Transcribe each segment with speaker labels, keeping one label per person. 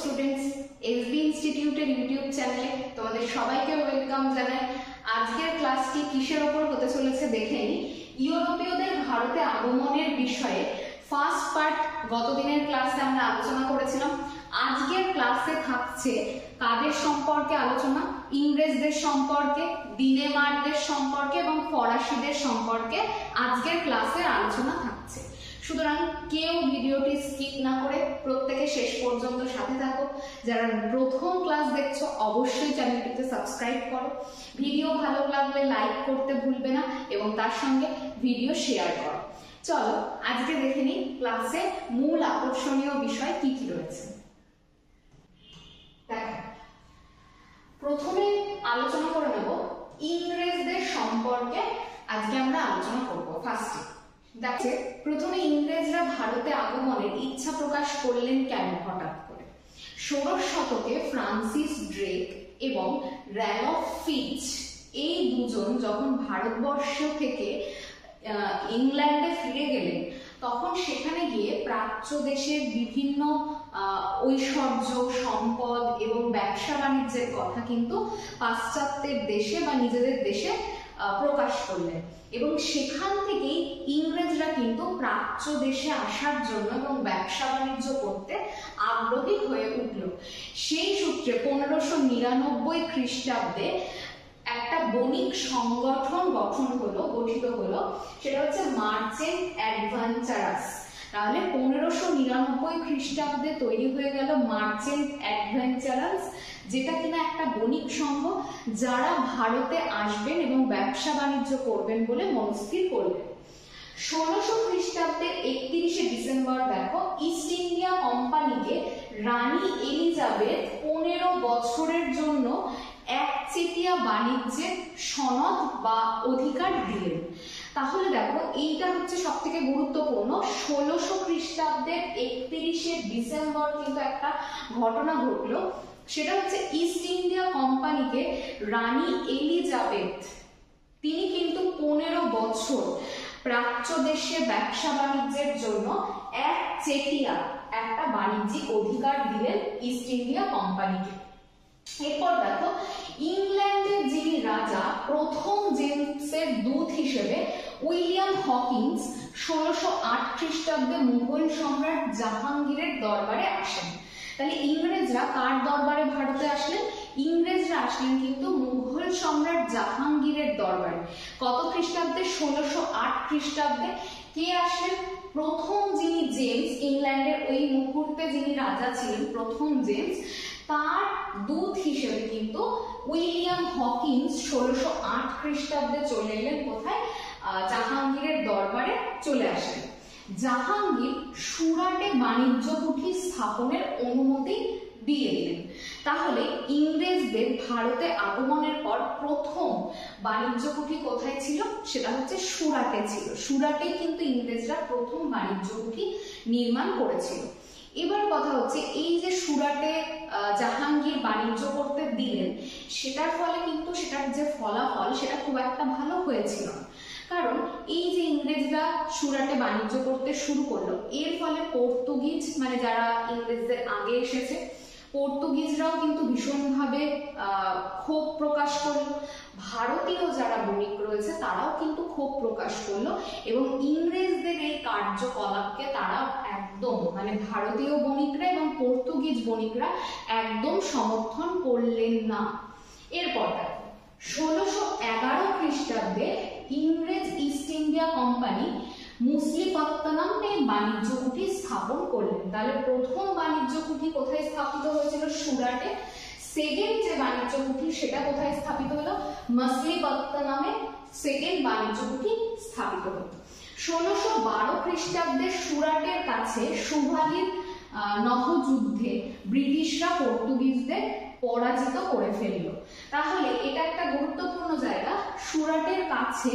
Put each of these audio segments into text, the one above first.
Speaker 1: Students, SB ইনস্টিটিউটের YouTube চ্যানেলে তোমাদের সবাইকে ওয়েলকাম জানাই। আজকের ক্লাসটি কিসের ওপর হতে চলেছে দেখে নিই। ইউরোপীয়দের ভারতে আগমনের বিষয়ে ফার্স্ট পার্ট গত দিনের ক্লাসে আমরা আলোচনা করেছিলাম। আজকের ক্লাসে থাকছে কাদের সম্পর্কে আলোচনা? ইংরেজদের সম্পর্কে, ডেনমার্কদের সম্পর্কে এবং ফরাসিদের সম্পর্কে আজকের ক্লাসের আলোচনা থাকছে। সুতরাং কেউ ভিডিওটি স্কিপ না করে প্রত্যেকে শেষ পর্যন্ত সাথে থাকো। যারা প্রথম ক্লাস দেখছো অবশ্যই চ্যানেলটিতে সাবস্ক্রাইব করো। ভিডিও ভালো লাগলে লাইক করতে ভুলবে না এবং তার সঙ্গে ভিডিও শেয়ার করো। চলো আজকে দেখে নিই ক্লাসে মূল আকর্ষণীয় বিষয় কি কি রয়েছে। দেখো, প্রথমে আলোচনা করে নেব ইংরেজদের সম্পর্কে। আজকে আমরা আলোচনা করব ফার্স্টে। দেখে প্রথমে ইংরেজরা ভারতে আগমনের ইচ্ছা প্রকাশ করলেন কেন হঠাৎ করে? 16 শতকে ফ্রান্সিস ড্রেক এবং র্যালফ ফিচ এই দুজন যখন ভারতবর্ষ থেকে ইংল্যান্ডে ফিরে গেলেন, তখন সেখানে গিয়ে প্রাচ্য দেশের বিভিন্ন ঐশ্বর্য, সম্পদ এবং ব্যবসা বাণিজ্যের কথা কিন্তু পাশ্চাত্যের দেশে বা নিজেদের দেশে প্রকাশ করলেন এবং সেখান থেকেই ইংরেজরা কিন্তু প্রাচ্য দেশে আসার জন্য এবং ব্যবসা বাণিজ্য করতে আগ্রহী হয়ে উঠল। সেই সূত্রে 1599 খ্রিস্টাব্দে একটা বণিক সংগঠন গঠিত হলো, সেটা হচ্ছে মার্চেন্ট অ্যাডভেঞ্চারাস। তাহলে 1599 খ্রিস্টাব্দে তৈরি হয়ে গেল মার্চেন্ট অ্যাডভেঞ্চারাস, যেটা কিনা একটা বণিক সংঘ, যারা ভারতে আসবেন এবং ব্যবসা বাণিজ্য করবেন বলে মনস্থির করলেন। 1600 খ্রিস্টাব্দের 31শে ডিসেম্বর দেখো, ইস্ট ইন্ডিয়া কোম্পানিকে রানী এলিজাবেথ 15 বছরের জন্য একচেটিয়া বাণিজ্যের সনদ বা অধিকার দিলেন। তাহলে দেখো, এইটা হচ্ছে সব থেকে গুরুত্বপূর্ণ। 1600 খ্রিস্টাব্দের 31শে ডিসেম্বর কিন্তু একটা ঘটনা ঘটলো, সেটা হচ্ছে ইস্ট ইন্ডিয়া কোম্পানিকে রানী এলিজাবেথ তিনি কিন্তু 15 বছর প্রাচ্য দেশে ব্যবসা বাণিজ্যের জন্য একচেটিয়া একটা বাণিজ্যিক অধিকার দিলেন ইস্ট ইন্ডিয়া কোম্পানিকে। এরপর দেখো, ইংল্যান্ডের যিনি রাজা, প্রথম জেমসের দূত হিসেবে উইলিয়াম হকিন্স 1608 খ্রিস্টাব্দে মুঘল সম্রাট জাহাঙ্গীরের দরবারে আসেন। তাহলে ইংরেজরা কার দরবারে ভারতে আসলেন? ইংরেজরা আসলেন কিন্তু মুঘল সম্রাট জাহাঙ্গীরের দরবারে। কত খ্রিস্টাব্দে? 1608 খ্রিস্টাব্দে। কে আসলেন? প্রথম যিনি জেমস, ইংল্যান্ডের ওই মুহূর্তে যিনি রাজা ছিলেন প্রথম জেমস, তার দূত হিসেবে কিন্তু উইলিয়াম হকিন্স 1608 খ্রিস্টাব্দে চলে এলেন। কোথায়? জাহাঙ্গীরের দরবারে চলে আসলেন। জাহাঙ্গীর সুরাটে বাণিজ্য কুঠি স্থাপনের অনুমতি দিয়ে দিলেন। তাহলে ইংরেজদের ভারতে আগমনের পর প্রথম বাণিজ্য কুঠি কোথায় ছিল? সেটা হচ্ছে সুরাটে ছিল। সুরাটে কিন্তু ইংরেজরা প্রথম বাণিজ্য কুঠি নির্মাণ করেছিল। এবার কথা হচ্ছে, এই যে সুরাটে জাহাঙ্গীর বাণিজ্য করতে দিলেন, সেটার ফলে কিন্তু সেটার যে ফলাফল সেটা খুব একটা ভালো হয়েছিল না। কারণ এই যে ইংরেজরা সুরাটে বাণিজ্য করতে শুরু করলো, এর ফলে পর্তুগিজ, মানে যারা ইংরেজদের আগে এসেছে, পর্তুগিজরাও কিন্তু ভীষণভাবে ক্ষোভ প্রকাশ করলো। ভারতীয় যারা বণিক রয়েছে তারাও কিন্তু ক্ষোভ প্রকাশ করলো এবং ইংরেজদের এই কার্যকলাপকে তারা একদম, মানে ভারতীয় বণিকরা এবং পর্তুগিজ বণিকরা একদম সমর্থন করলেন না। এরপর দেখো, 1611 খ্রিস্টাব্দে ইংরেজ ইস্ট ইন্ডিয়া কোম্পানি মুসলিপত্তনমে বাণিজ্য কুঠি স্থাপন করলেন। তাহলে প্রথম বাণিজ্য কুঠি কোথায় স্থাপিত হয়েছিল? সুরাটে। সেকেন্ড যে বাণিজ্য কুঠি সেটা কোথায় স্থাপিত হলো? মসলিপত্তনমে সেকেন্ড বাণিজ্য কুঠি স্থাপিত হলো। 1612 খ্রিস্টাব্দে সুরাটের কাছে সুভালির নহযুদ্ধে ব্রিটিশরা পর্তুগিজদের পরাজিত করে ফেলল। তাহলে এটা একটা গুরুত্বপূর্ণ জায়গা। সুরাটের কাছে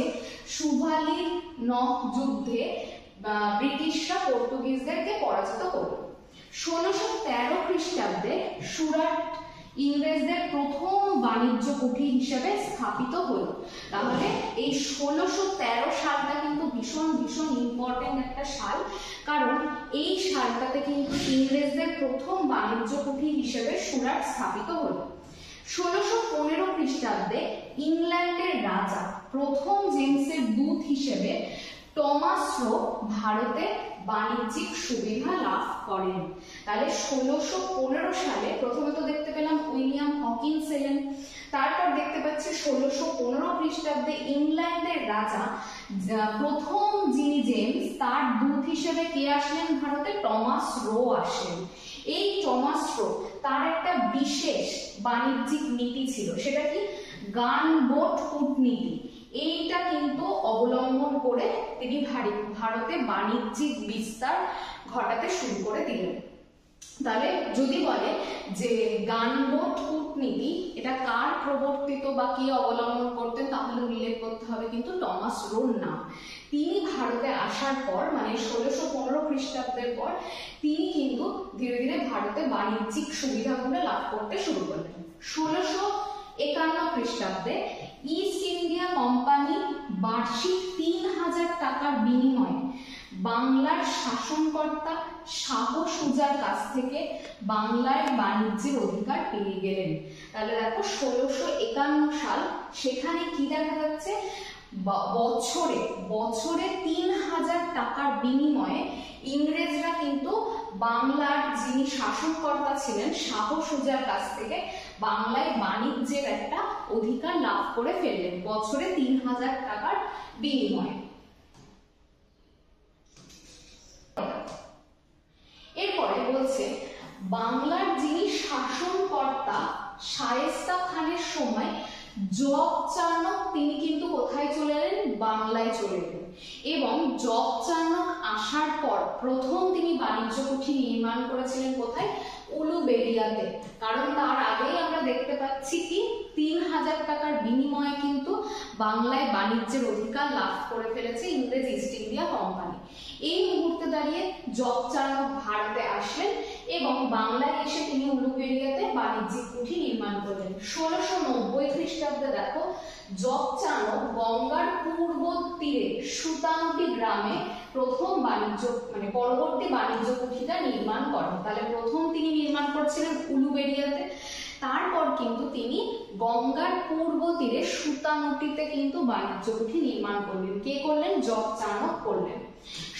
Speaker 1: সুভালির নহযুদ্ধে ব্রিটিশরা পর্তুগিজদেরকে পরাজিত করল। 1613 খ্রিস্টাব্দে সুরাট ইংরেজদের প্রথম বাণিজ্য কুঠি হিসেবে স্থাপিত হলো। তাহলে এই 1613 সালটা কিন্তু ভীষণ ভীষণ ইম্পর্টেন্ট একটা সাল, কারণ এই সালটাতে কিন্তু ইংরেজদের প্রথম বাণিজ্য কুঠি হিসেবে সুরাট স্থাপিত হলো। 1615 খ্রিস্টাব্দে ইংল্যান্ডের রাজা প্রথম জেমসের দূত হিসেবে টমাস রো ভারতে বাণিজ্যিক সুবিধা লাভ করেন। তাহলে 1615 সালে প্রথমে তো দেখতে পেলাম উইলিয়াম হকিন্স এলেন, তারপর দেখতে পাচ্ছি 1615 খ্রিস্টাব্দে ইংল্যান্ডের রাজা প্রথম যিনি জেমস তার দূত হিসেবে কে আসলেন ভারতে? টমাস রো আসলেন। এই টমাস রো তার একটা বিশেষ বাণিজ্যিক নীতি ছিল, সেটা কি? গান বোট কূটনীতি। এইটা কিন্তু অবলম্বন করে তিনি ভারতে বাণিজ্যিক বিস্তার ঘটাতে শুরু করে দিলেন। তাহলে যদি বলে যে গানবোট কূটনীতি এটা কার প্রবর্তিত বা কে অবলম্বন করতেন, তাহলে উল্লেখ করতে হবে কিন্তু টমাস রোর নাম। তিনি ভারতে আসার পর মানে 1615 খ্রিস্টাব্দের পর তিনি কিন্তু ধীরে ধীরে ভারতে বাণিজ্যিক সুবিধাগুলো লাভ করতে শুরু করলেন। 1651 খ্রিস্টাব্দে ইস্ট ইন্ডিয়া কোম্পানি বার্ষিক 3000 টাকার বিনিময়ে বাংলার শাসনকর্তা শাহ সুজার কাছ থেকে বাংলায় বাণিজ্যের অধিকার পেয়ে গেলেন। তাহলে দেখো 1651 সাল, সেখানে কি দেখা যাচ্ছে? বছরে 3000 টাকার বিনিময়ে ইংরেজরা কিন্তু বাংলার যিনি শাসনকর্তা ছিলেন শাহ সুজার কাছ থেকে বাংলায় বাণিজ্যের একটা অধিকার লাভ করে ফেললেন বছরে 3000 টাকার বিনিময়ে। এরপরে বলছে বাংলার যিনি শাসনকর্তা শায়েস্তা খানের সময় জগ চানক তিনি কিন্তু কোথায় চলে এলেন? বাংলায় চলে এলেন। এবং জগ চানক আসার পর প্রথম তিনি বাণিজ্য কুঠি নির্মাণ করেছিলেন কোথায়? উলুবেড়িয়াতে। কারণ তার আগেই আমরা দেখতে পাচ্ছি কি 3000 টাকার বিনিময়ে কিন্তু বাংলায় বাণিজ্যের অধিকার লাভ করে ফেলেছে ইংরেজ ইস্ট ইন্ডিয়া কোম্পানি। এই মুহূর্তে দাঁড়িয়ে জগ চানক ভারতে আসলেন এবং বাংলায় এসে তিনি উলুবেড়িয়াতে বাণিজ্যিক কুঠি নির্মাণ করলেন। 1690 খ্রিস্টাব্দে দেখো জগ চানক গঙ্গার পূর্ব তীরে সুতানুটি গ্রামে প্রথম পরবর্তী বাণিজ্য কুঠিটা নির্মাণ করেন। তাহলে প্রথম তিনি নির্মাণ করছিলেন উলুবেড়িয়াতে, তারপর কিন্তু তিনি গঙ্গার পূর্ব তীরে সুতানুটিতে কিন্তু বাণিজ্য কুঠি নির্মাণ করলেন। কে করলেন? জগ চানক করলেন।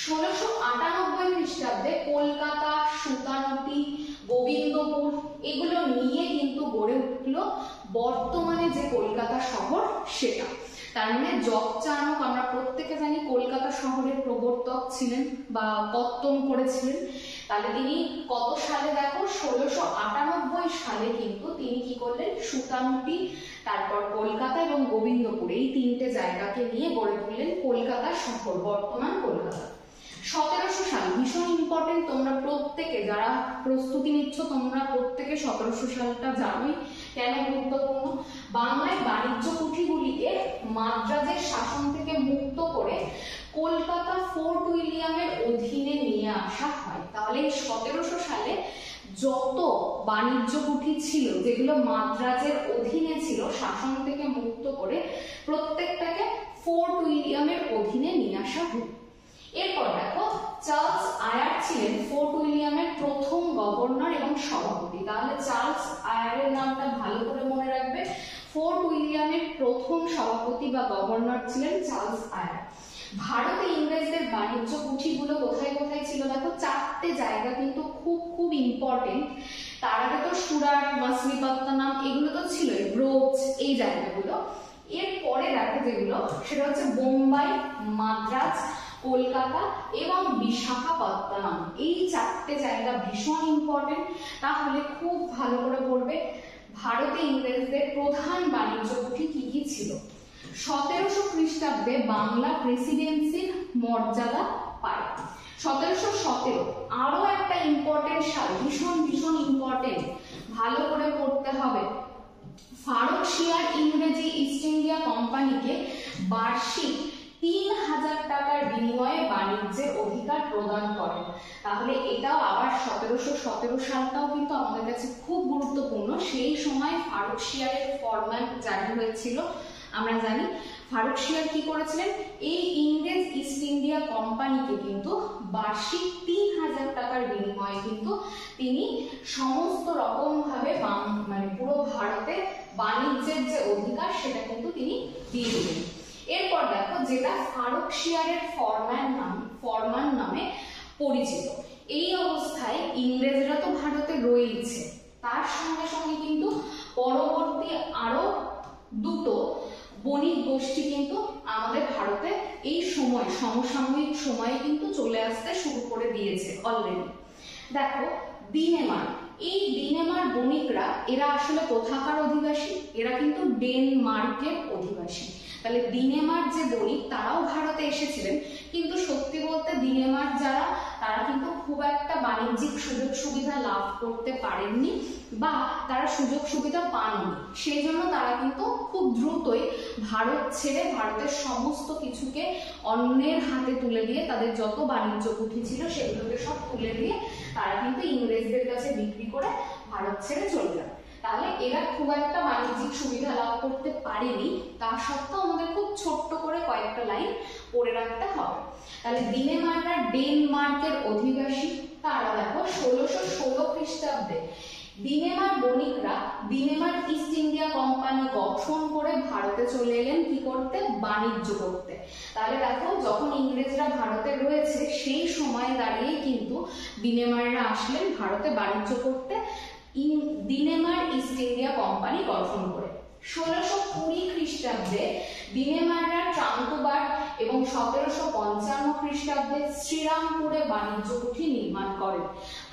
Speaker 1: 1698 খ্রিস্টাব্দে কলকাতা, সুতানুটি, গোবিন্দপুর এগুলো নিয়ে কিন্তু গড়ে উঠলো বর্তমানে যে কলকাতা শহর সেটা। তার মানে জগ চানক আমরা প্রত্যেকে জানি কলকাতা শহরের প্রবর্তক ছিলেন বা পত্তন করেছিলেন। তাহলে তিনি কত সালে? দেখো 1698 সালে কিন্তু তিনি কি করলেন? সুতানুটি, তারপর কলকাতা এবং গোবিন্দপুর এই তিনটে জায়গাকে নিয়ে গড়ে তুললেন কলকাতা শহর, বর্তমান কলকাতা। 1700 সাল ভীষণ ইম্পর্টেন্ট, তোমরা প্রত্যেকে যারা প্রস্তুতি নিচ্ছ তোমরা প্রত্যেকে 1700 সালটা জানোই কেন গুরুত্বপূর্ণ। বাংলায় বাণিজ্য কুঠিগুলিকে মাদ্রাজের শাসন থেকে মুক্ত করে কলকাতা ফোর্ট উইলিয়ামের অধীনে নিয়ে আসা হয়। তাহলে 1700 সালে যত বাণিজ্য কুঠি ছিল যেগুলো মাদ্রাজের অধীনে ছিল শাসন থেকে মুক্ত করে প্রত্যেকটাকে ফোর্ট উইলিয়ামের অধীনে নিয়ে আসা হয়। এরপর দেখো চার্লস আয়ার ছিলেন ফোর্ট উইলিয়ামের প্রথম গভর্নর এবং সভাপতি। তাহলে চার্লস আয়ারের নামটা ভালো করে মনে রাখবে। ফোর্ট উইলিয়ামের প্রথম সভাপতি বা গভর্নর ছিলেন চার্লস আয়ার। ভারতে ইংরেজদের বাণিজ্য কুঠিগুলো কোথায় কোথায় ছিল? দেখো 4টে জায়গা কিন্তু খুব খুব ইম্পর্টেন্ট। তার আগে তো সুরাট, মাসলিপত্তনম এগুলো তো ছিল, ব্রোচ এই জায়গাগুলো। এরপরে দেখো যেগুলো সেটা হচ্ছে বোম্বাই, মাদ্রাজ, কলকাতা এবং বিশাখাপত্তনম। এই 4টে জায়গা ভীষণ ইম্পর্টেন্ট, তাহলে খুব ভালো করে পড়বে। ভারতে ইংরেজদের প্রধান বাণিজ্য কুঠি কি কি ছিল? 1700 খ্রিস্টাব্দে বাংলা প্রেসিডেন্সির মর্যাদা পায়। 1717 আরো একটা ইম্পর্টেন্ট সাল, ভীষণ ভীষণ ইম্পর্টেন্ট, ভালো করে পড়তে হবে। ফারুক শিয়ার ইংরেজি ইস্ট ইন্ডিয়া কোম্পানিকে বার্ষিক 3000 টাকার বিনিময়ে বাণিজ্যের অধিকার প্রদান করেন। তাহলে এটাও আবার 1717 সালটাও কিন্তু আমাদের কাছে খুব গুরুত্বপূর্ণ। সেই সময় ফারুকশিয়ারের ফরমান জারি হয়েছিল। আমরা জানি ফারুকশিয়ার কি করেছিলেন, এই ইংরেজ ইস্ট ইন্ডিয়া কোম্পানিকে কিন্তু বার্ষিক 3000 টাকার বিনিময়ে কিন্তু তিনি সমস্ত রকম ভাবে মানে পুরো ভারতে বাণিজ্যের যে অধিকার সেটা কিন্তু তিনি দিয়ে দিলেন। এরপর দেখো যেটা ফারুকশিয়ারের ফরমান নামে পরিচিত। এই অবস্থায় ইংরেজরা তো ভারতে রয়েছে, তার সঙ্গে সঙ্গে কিন্তু পরবর্তী আরো দুটো বণিক গোষ্ঠী কিন্তু আমাদের ভারতে এই সময় সমসাময়িক সময়ে কিন্তু চলে আসতে শুরু করে দিয়েছে অলরেডি। দেখো দিনেমার, এই দিনেমার বণিকরা এরা আসলে কোথাকার অধিবাসী, এরা কিন্তু ডেনমার্কের অধিবাসী। তাহলে দিনেমার যে বণিক তারাও ভারতে এসেছিলেন, কিন্তু সত্যি বলতে দিনেমার যারা তারা কিন্তু খুব একটা বাণিজ্যিক সুযোগ সুবিধা লাভ করতে পারেননি বা তারা সুযোগ সুবিধা পাননি। সেই জন্য তারা কিন্তু খুব দ্রুতই ভারত ছেড়ে ভারতের সমস্ত কিছুকে অন্যের হাতে তুলে দিয়ে, তাদের যত বাণিজ্য পুঁথি ছিল সেগুলোকে সব তুলে দিয়ে তারা কিন্তু ইংরেজদের কাছে বিক্রি করে ভারত ছেড়ে চলে যান। তাহলে এরা খুব একটা বাণিজ্যিক সুবিধা লাভ করতে পারেনি, তা সত্ত্বেও আমাদের খুব ছোট্ট করে কয়েকটা লাইন পড়ে রাখতে হবে। তাহলে দিনেমাররা ডেনমার্কের অধিবাসী। তারা দেখো 1616 খ্রিস্টাব্দে দিনেমার বণিকরা দিনেমার ইস্ট ইন্ডিয়া কোম্পানি গঠন করে ভারতে চলে এলেন কি করতে, বাণিজ্য করতে। তাহলে দেখো যখন ইংরেজরা ভারতে রয়েছে সেই সময় দাঁড়িয়ে কিন্তু দিনেমাররা আসলেন ভারতে বাণিজ্য করতে দিনেমার ইস্ট ইন্ডিয়া কোম্পানি গঠন করে। 1620 খ্রিস্টাব্দে দিনেমাররা ট্রাঙ্কোবার এবং 1755 খ্রিস্টাব্দে শ্রীরামপুরে বাণিজ্য কুঠি নির্মাণ করেন।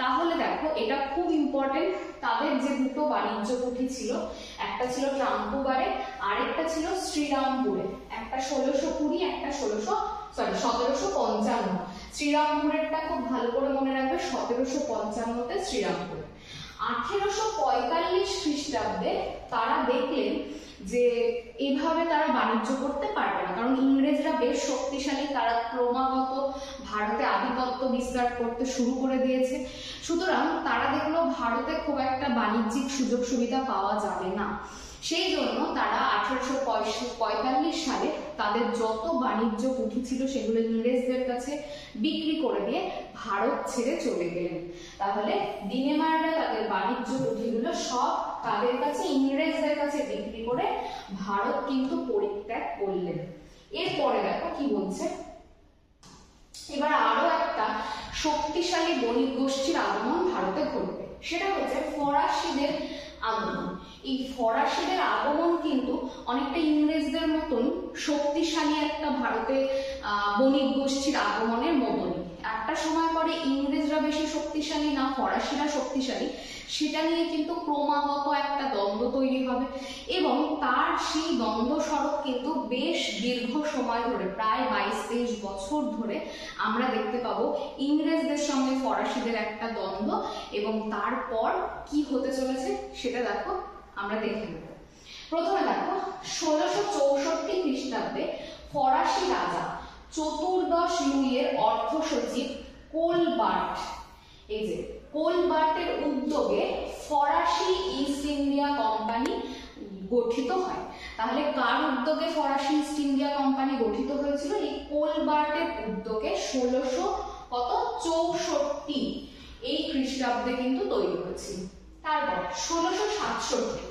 Speaker 1: তাহলে দেখো এটা খুব ইম্পর্টেন্ট, তাদের যে দুটো বাণিজ্য কুঠি ছিল, একটা ছিল ট্রাঙ্কোবারে আর একটা ছিল শ্রীরামপুরে, একটা 1620 একটা 1755। শ্রীরামপুরেরটা খুব ভালো করে মনে রাখবে, 1755-তে শ্রীরামপুরে। 1845 খ্রিস্টাব্দে তারা দেখলেন যে এভাবে তারা বাণিজ্য করতে পারবে না, কারণ ইংরেজরা বেশ শক্তিশালী, তারা ক্রমাগত ভারতে আধিপত্য বিস্তার করতে শুরু করে দিয়েছে। সুতরাং তারা দেখলো ভারতে খুব একটা বাণিজ্যিক সুযোগ সুবিধা পাওয়া যাবে না। সেই জন্য তারা 1845 সালে তাদের যত বাণিজ্য পুঁথি ছিল সেগুলো ইংরেজদের কাছে বিক্রি করে দিয়ে ভারত ছেড়ে চলে গেলেন। তাহলে দিনেমাররা তাদের বাণিজ্য পুঁথিগুলো সব তাদের কাছে ইংরেজদের কাছে বিক্রি করে ভারত কিন্তু পরিত্যাগ করলেন। এরপরে দেখো কি বলছে, এবার আরো একটা শক্তিশালী বণিক গোষ্ঠীর আগমন ভারতে ঘটবে, সেটা হচ্ছে ফরাসিদের আগমন। এই ফরাসিদের আগমন কিন্তু অনেকটা ইংরেজদের মতন শক্তিশালী একটা ভারতে বণিক গোষ্ঠীর আগমনের মতনই। একটা সময় পরে ইংরেজরা বেশি শক্তিশালী না ফরাসিরা শক্তিশালী, সেটা নিয়ে কিন্তু ক্রমাগত একটা দ্বন্দ্ব তৈরি হবে এবং তার সেই দ্বন্দ্ব স্বরূপ কিন্তু বেশ দীর্ঘ সময় ধরে প্রায় 22-23 বছর ধরে আমরা দেখতে পাবো ইংরেজদের সঙ্গে ফরাসিদের একটা দ্বন্দ্ব। এবং তারপর কি হতে চলেছে সেটা দেখো আমরা দেখে নেব। প্রথমে দেখো 1664 খ্রিস্টাব্দে ফরাসি রাজা চতুর্দশ লুইয়ের অর্থ সচিব কোলবার্ট, এই যে কোলবার্টের উদ্যোগে ফরাসি ইস্ট ইন্ডিয়া কোম্পানি গঠিত হয়। তাহলে কার উদ্যোগে ফরাসি ইস্ট ইন্ডিয়া কোম্পানি গঠিত হয়েছিল? এই কোলবার্টের উদ্যোগে 1664 এই খ্রিস্টাব্দে কিন্তু তৈরি হয়েছিল। তারপর 1667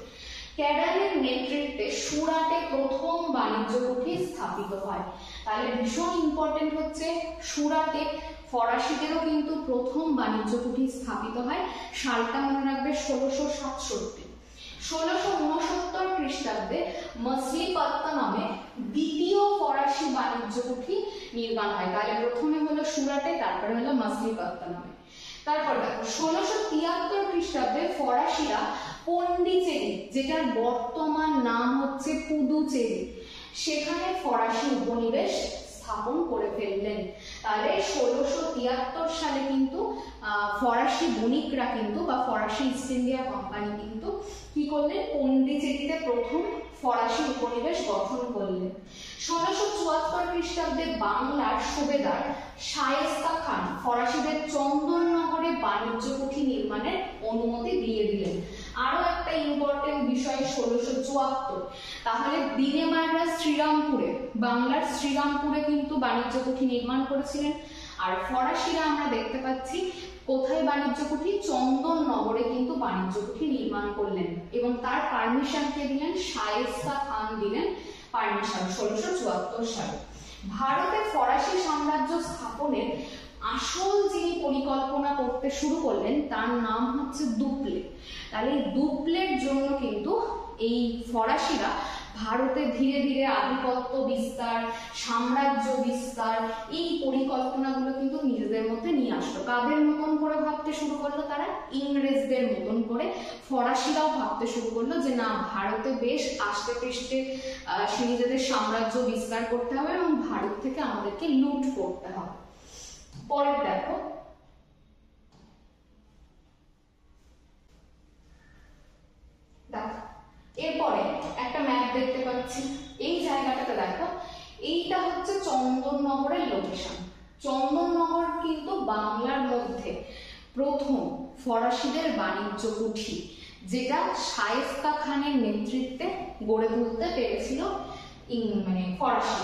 Speaker 1: ক্যাডারের নেতৃত্বে সুরাটে প্রথম বাণিজ্য কুঠি স্থাপিত হয়। তাহলে ভীষণ ইম্পর্টেন্ট হচ্ছে সুরাটে ফরাসিদেরও কিন্তু প্রথম বাণিজ্য কুঠি স্থাপিত হয়। সালটা মনে রাখবে 1667। 1669 খ্রিস্টাব্দে মছলিপত্তনমে দ্বিতীয় ফরাসি বাণিজ্য কুঠি নির্মাণ হয়। তাহলে প্রথমে হলো সুরাটে, তারপরে হলো মছলিপত্তনমে। তারপর দেখো 1673 খ্রিস্টাব্দে ফরাসিরা পন্ডিচেরি, যেটার বর্তমান নাম হচ্ছে পুদুচেরি, সেখানে ফরাসি উপনিবেশ স্থাপন করে ফেললেন। তাহলে 1673 সালে কিন্তু ফরাসি বণিকরা কিন্তু বা ফরাসি ইস্ট ইন্ডিয়া কোম্পানি কিন্তু কি করলেন? পন্ডিচেরিতে প্রথম ফরাসি উপনিবেশ গঠন করলেন। 1674 খ্রিস্টাব্দে বাংলার সুবেদার শায়েস্তা খান ফরাসিদের চন্দননগরে বাণিজ্য কুঠি নির্মাণের অনুমতি দিয়ে দিলেন। আরো একটা ইম্পর্টেন্ট বিষয় 1674, তাহলে দিনেমাররা শ্রীরামপুরে, বাংলার শ্রীরামপুরে কিন্তু বাণিজ্য কুঠি নির্মাণ করেছিলেন। আর ফরাসিরা আমরা দেখতে পাচ্ছি কোথায় বাণিজ্য কুঠি, চন্দননগরে কিন্তু বাণিজ্য কুঠি নির্মাণ করলেন এবং তার পারমিশন কে দিলেন, শায়েস্তা খান দিলেন পারমিশন 1674 সালে। ভারতে ফরাসি সাম্রাজ্য স্থাপনের আসল যিনি পরিকল্পনা করতে শুরু করলেন তার নাম হচ্ছে দুপ্লে। তাহলে এই দুপ্লের জন্য কিন্তু এই ফরাসিরা ভারতে ধীরে ধীরে আধিপত্য বিস্তার, সাম্রাজ্য বিস্তার, এই পরিকল্পনাগুলো কিন্তু নিজেদের মধ্যে নিয়ে আসলো। কাদের মতন করে ভাবতে শুরু করলো তারা? ইংরেজদের মতন করে ফরাসিরাও ভাবতে শুরু করলো যে না, ভারতে বেশ আস্তে পৃষ্ঠে নিজেদের সাম্রাজ্য বিস্তার করতে হবে এবং ভারত থেকে আমাদেরকে লুট করতে হবে। পরের দেখো, এরপরে একটা ম্যাপ দেখতে পাচ্ছি, এই জায়গাটাতে দেখো, এইটা হচ্ছে চন্দননগরের লোকেশন। চন্দননগর কিন্তু বাংলার মধ্যে প্রথম ফরাসিদের বাণিজ্য কুঠি, যেটা শায়েস্তা খানের নেতৃত্বে গড়ে তুলতে পেরেছিল ফরাসি।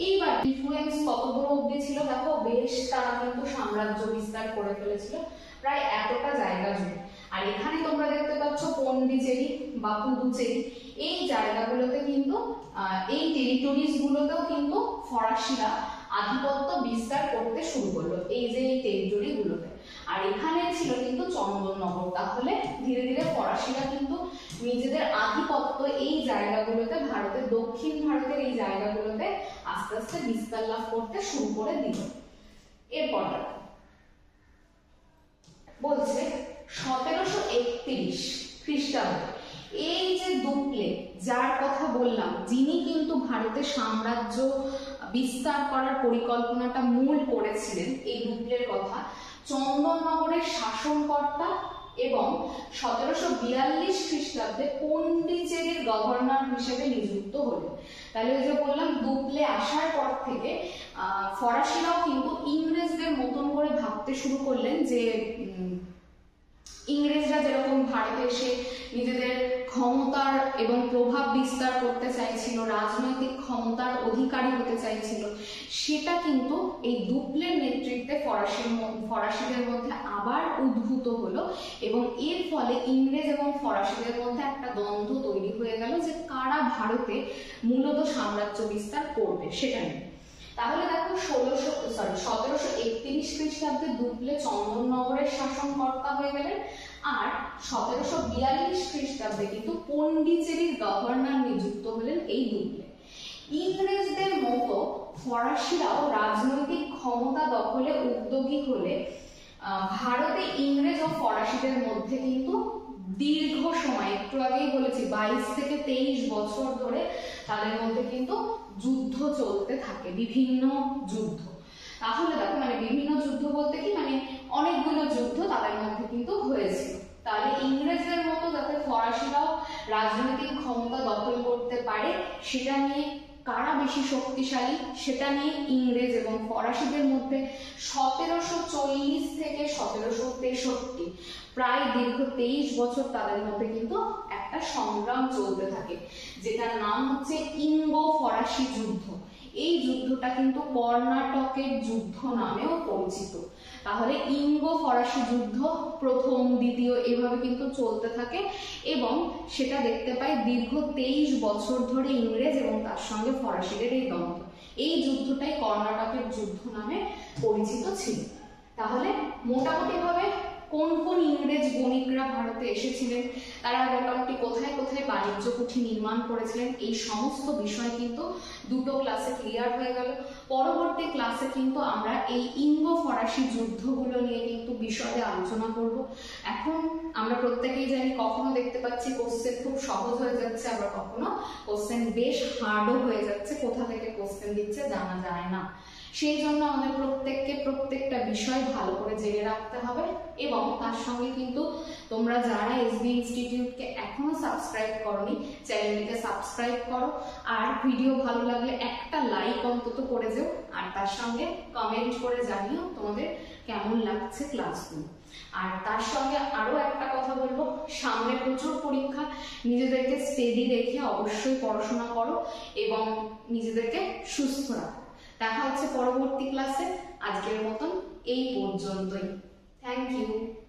Speaker 1: এইবার ইনফ্লুয়েন্স কত বড় অবধি ছিল দেখো, বেশ তারা কিন্তু সাম্রাজ্য বিস্তার করে ফেলেছিল প্রায় এতটা জায়গা জুড়ে। আর এখানে তোমরা দেখতে পাচ্ছ পন্ডিচেরি বা পুদুচেরি, এই জায়গাগুলোতে কিন্তু এই টেরিটরিজ গুলোতেও কিন্তু ফরাসিরা আধিপত্য বিস্তার করতে শুরু করলো, এই যে এই টেরিটরি গুলোতে। আর এখানে ছিল কিন্তু চন্দননগর। তাহলে ধীরে ধীরে ফরাসিরা কিন্তু নিজেদের আধিপত্য এই জায়গাগুলোতে, ভারতের দক্ষিণ ভারতের এই জায়গাগুলোতে আস্তে আস্তে বিস্তার লাভ করতে শুরু করে দিল। এরপর বলছে 1731 খ্রিস্টাব্দে এই যে দুপ্লে, যার কথা বললাম, যিনি কিন্তু ভারতের সাম্রাজ্য বিস্তার করার পরিকল্পনাটা মূল করেছিলেন, এই দুপ্লের কথা, চন্দননগরের শাসনকর্তা এবং 1742 খ্রিস্টাব্দে পন্ডিচেরির গভর্নর হিসেবে নিযুক্ত হলেন। তাহলে ওই যে বললাম, দুপ্লে আসার পর থেকে ফরাসিরাও কিন্তু ইংরেজদের মতন করে ভাবতে শুরু করলেন যে ইংরেজরা যেরকম ভারতে এসে নিজেদের ক্ষমতার এবং প্রভাব বিস্তার করতে চাইছিল, রাজনৈতিক ক্ষমতার অধিকারী হতে চাইছিল, সেটা কিন্তু এই দুপ্লের নেতৃত্বে ফরাসিদের মধ্যে আবার উদ্ভূত হলো এবং এর ফলে ইংরেজ এবং ফরাসিদের মধ্যে একটা দ্বন্দ্ব তৈরি হয়ে গেল যে কারা ভারতে মূলত সাম্রাজ্য বিস্তার করবে সেটা নিয়ে। তাহলে দেখো 1731 খ্রিস্টাব্দে দুপ্লে চন্দননগরের শাসনকর্তা হয়ে গেলেন, আর 1742 খ্রিস্টাব্দে কিন্তু পন্ডিচেরির গভর্নর নিযুক্ত হলেন এই দুপ্লে। ইংরেজদের মতো ফরাসিরাও রাজনৈতিক ক্ষমতা দখলে উদ্যোগী হলে ভারতে ইংরেজ ও ফরাসিদের মধ্যে কিন্তু দীর্ঘ সময়, একটু আগেই বলেছি 22 থেকে 23 বছর ধরে তাদের মধ্যে কিন্তু যুদ্ধ চলতে থাকে, বিভিন্ন যুদ্ধ। তাহলে দেখো বিভিন্ন যুদ্ধ বলতে কি অনেকগুলো যুদ্ধ তাদের মধ্যে কিন্তু হয়েছিল। তাহলে ইংরেজদের মতো যাতে ফরাসিরাও রাজনৈতিক ক্ষমতা দখল করতে পারে সেটা নিয়ে কারা বেশি শক্তিশালী সেটা নিয়ে ইংরেজ এবং ফরাসিদের মধ্যে 1740 থেকে 1763 প্রায় দীর্ঘ 23 বছর তাদের মধ্যে কিন্তু একটা সংগ্রাম চলতে থাকে, যেটার নাম হচ্ছে ইঙ্গো ফরাসি যুদ্ধ। এই যুদ্ধটা কিন্তু কর্ণাটকের যুদ্ধ নামেও পরিচিত। তাহলে ইঙ্গো ফরাসি যুদ্ধ প্রথম, দ্বিতীয় এভাবে কিন্তু চলতে থাকে এবং সেটা দেখতে পাই দীর্ঘ 23 বছর ধরে ইংরেজ এবং তার সঙ্গে ফরাসিদের এই দ্বন্দ্ব। এই যুদ্ধটাই কর্ণাটকের যুদ্ধ নামে পরিচিত ছিল। তাহলে মোটামুটি ভাবে কোন কোন ইংরেজ বণিকরা ভারতে এসেছিলেন, তারা মোটামুটি কোথায় কোথায় বাণিজ্য কুঠি নির্মাণ করেছিলেন, এই সমস্ত বিষয় কিন্তু দুটো ক্লাসে ক্লিয়ার হয়ে গেল। পরবর্তী ক্লাসে কিন্তু আমরা এই ইঙ্গো ফরাসি যুদ্ধগুলো নিয়ে কিন্তু বিশদে আলোচনা করব। এখন আমরা প্রত্যেকেই জানি কখনো দেখতে পাচ্ছি কোশ্চেন খুব সহজ হয়ে যাচ্ছে, আবার কখনো কোশ্চেন বেশ হার্ডও হয়ে যাচ্ছে, কোথা থেকে কোশ্চেন দিচ্ছে জানা যায় না। সেই জন্য আমাদের প্রত্যেকটা বিষয় ভালো করে জেনে রাখতে হবে এবং তার সঙ্গে কিন্তু তোমরা যারা এসবি ইনস্টিটিউটকে এখনো সাবস্ক্রাইব করোনি, চ্যানেলটিকে সাবস্ক্রাইব করো, আর ভিডিও ভালো লাগলে একটা লাইক অন্তত করে যেও, আর তার সঙ্গে কমেন্ট করে জানিও তোমাদের কেমন লাগছে ক্লাসগুলো। আর তার সঙ্গে আরো একটা কথা বলবো, সামনে প্রচুর পরীক্ষা, নিজেদেরকে স্টেডি রেখে অবশ্যই পড়াশোনা করো এবং নিজেদেরকে সুস্থ রাখো। দেখা হচ্ছে পরবর্তী ক্লাসে। আজকের মতন এই পর্যন্তই। Thank you.